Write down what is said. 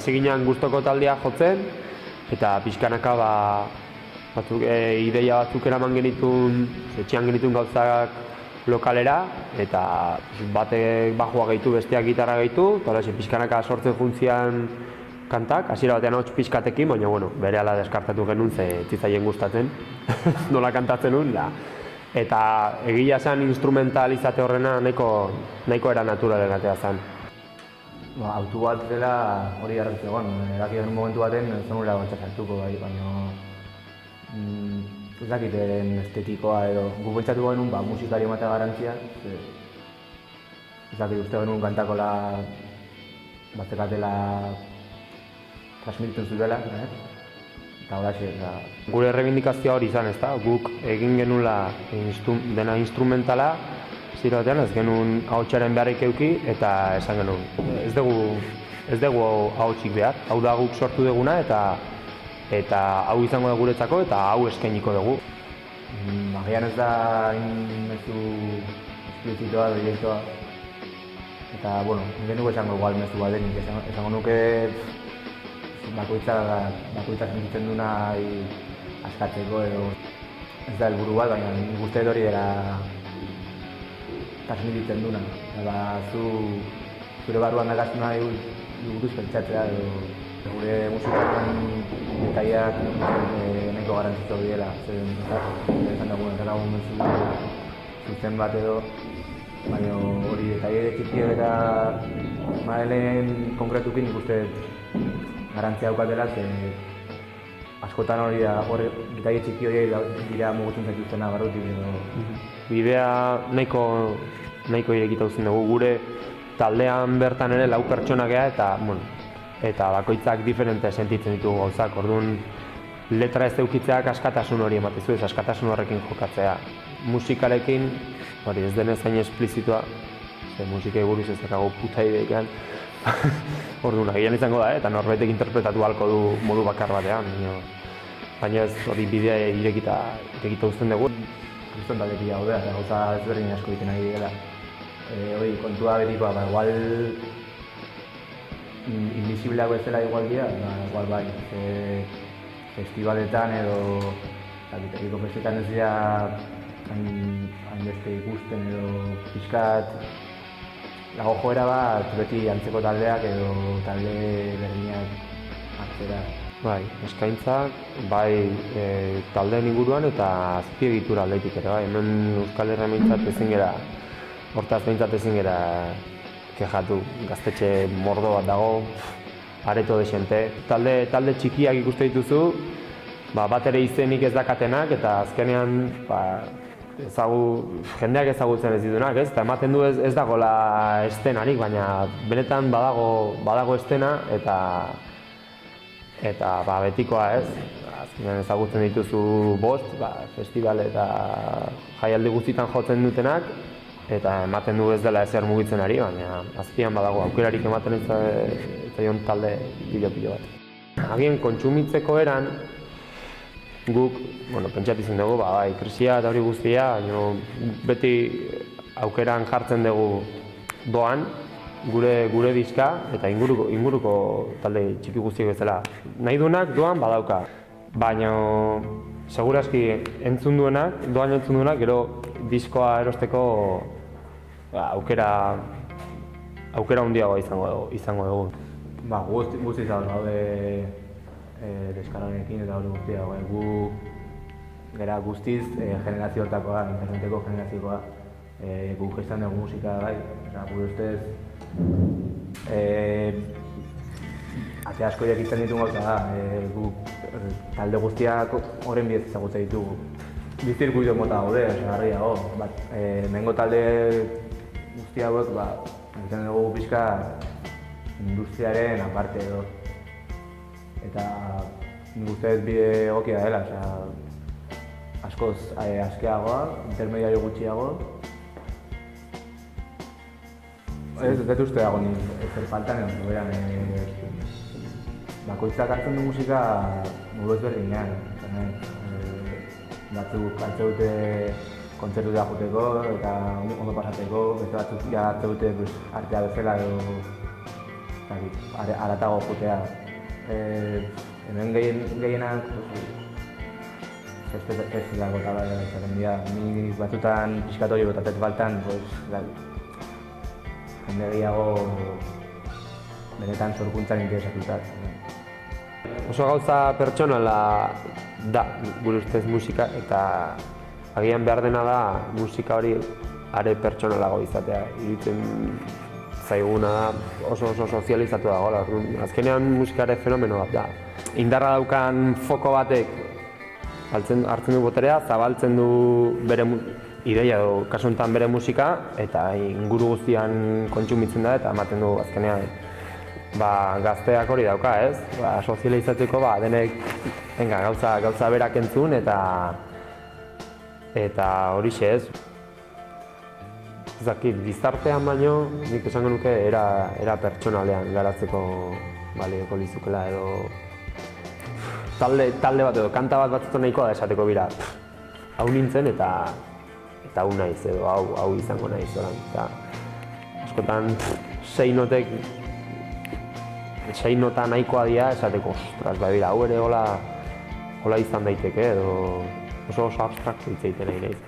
hasi ginen gustoko taldea jotzen, eta pixkanaka ideia batzuk eraman genitun, etxean genitun gauzak lokalera, eta batek bajua gehitu, besteak gitarra gehitu, eta pixkanaka sortzen juntzian kantak, hasiera batean hots pixkatekin, baina berehala deskartatu genuen, ze zitzaien gustatzen, nola kantatzen nuen, eta egia zen instrumentalizate horrena nahiko era naturalen atea zen. Autu bat dela hori garrantzia egon, eraki den momentu baten ez nula gontzak hartuko baina ez dakiten estetikoa edo gu pentsatu genuen musikari ematea garrantzia, ez dakit uste genuen kantakola batzekatela transmititzen zutela, eta horaxe. Gure errebindikazioa hori izan, ezta? Guk egin genula dena instrumentala, zira batean ez genuen ahotsaren beharrik eduki eta esan genuen. Ez dugu ahotsik behar, hau da guk sortu duguna eta hau izango da guretzako eta hau eskainiko dugu. Agian ez da mezu esplizitoa, direktoa. Eta, genuko esango igual mezu bat denik, esango nuke bakoitza sentitzen duna askatzeko edo ez da helburu bat, baina nik uste hori dela transmititzen duna. Zure barruan dagaztu nahi buruz pentsatzea edo gure musikaren detaileak nahiko garrantzitsu direla. Esan dagoen mezu zuzen bat edo, baina hori detaile txikiak eta madelen konkretukin nik uste garantzia daukatela, askotan hori da, detaile txiki horiek dira mugutzen zaituztena barrutik edo. Bidea nahiko irekita uzten dugu, gure taldean bertan ere 4 pertsona gea eta bakoitzak diferente sentitzen ditugu gauzak, orduan letra ez eukitzeak askatasun hori ematezu, ez askatasun horrekin jokatzea. Musikarekin, hori ez denez hain esplizitoa, musikei buruz ez dakago puta ideikan, orduan agian izango da, eta norbaitek interpretatu ahalko du modu bakar batean, baina ez hori bidea irekita uzten dugu. Kriston taldetik hau da, gauza ezberdin asko egiten ari dela. Hori, kontua betikoa, igual invisibleago ez dela igual dira, igual bai, festivaletan edo egiko festetan ez dira hainbeste ikusten edo pixkat lago joera bat beti antzeko taldeak edo talde berdinak hartzera. Bai, eskaintzak, bai taldeen inguruan eta azpiegitura aldetik ere, bai, hemen Euskal Herrian behintzat ezin gera, hortaz behintzat ezin gera kexatu, gaztetxe mordo bat dago, areto desente. Talde txikiak ikuste dituzu, bat ere izenik ez dakatenak eta azkenean jendeak ezagutzen ez ditunak, ez? Eta ematen du ez dagoela estenarik, baina benetan badago estena eta betikoa, ez? Azkenean ezagutzen dituzu 5, festival eta jaialdi guztietan jotzen dutenak eta ematen du ez dela ezer mugitzen ari, baina azpian badago aukerarik ematen ez zaion talde pilo bat. Agian kontsumitzeko eran guk, pentsatu izan dugu, bai, krisia eta hori guztia, beti aukeran jartzen dugu doan, gure diska eta inguruko talde txiki guztiak bezala. Nahi duenak doan badauka, baina segurazki entzun duenak, gero diskoa erosteko aukera handiagoa izango dugu. Guzti izan gaude deskaranekin eta hori guztia, gu gara guztiz generazio hortakoa, interneteko generazioa, gu gestan dugu musika bai, gure ustez ate asko jakiten ditugu gauza da, gu talde guztiak horren bidez ezagutzen ditugu. Bi zirkuito mota gaude, garriago, mengo talde guzti hauek, egiten dugu pixka industriaren aparte edo. Eta nik ustez bide egokia dela, askoz askeagoa, intermediario gutxiago. Ez dut uste dago ezer faltan edo beran. Bakoitzak hartzen du musika modu ezberdinean. Batzuk hartze dute kontzertuta joteko eta ondo pasatzeko, beste batzuk hartze dute artea bezala edo aratago jutea. Hemen gehienak festivalako tala izaten dira. Ni batzutan pixkat hori botatet baltan, jende gehiago benetan sorkuntzan interesatutat. Oso gauza pertsonala da, gure ustez musika, eta agian behar dena da musika hori are pertsonalago izatea. Iruditzen zaiguna da oso sozializatu dagoela. Azkenean musikare fenomeno bat da. Indarra daukan foko batek hartzen du boterea, zabaltzen du bere ideia edo kasu honetan bere musika, eta inguru guztian kontsumitzen da eta ematen du azkenean gazteak hori dauka, ez? Sozializatzeko denek gauza berak entzun eta horixe, ez? Gizartean baino, nik esango nuke era pertsonalean garatzeko balioko lizukela edo talde bat edo kanta bat batzutan nahikoa da esateko bira. Hau nintzen eta hau naiz edo hau izango naiz. Askotan 6 nota nahikoa dira esateko, ostras, hau ere hola izan daiteke edo oso abstraktu hitz egiten nahi naiz.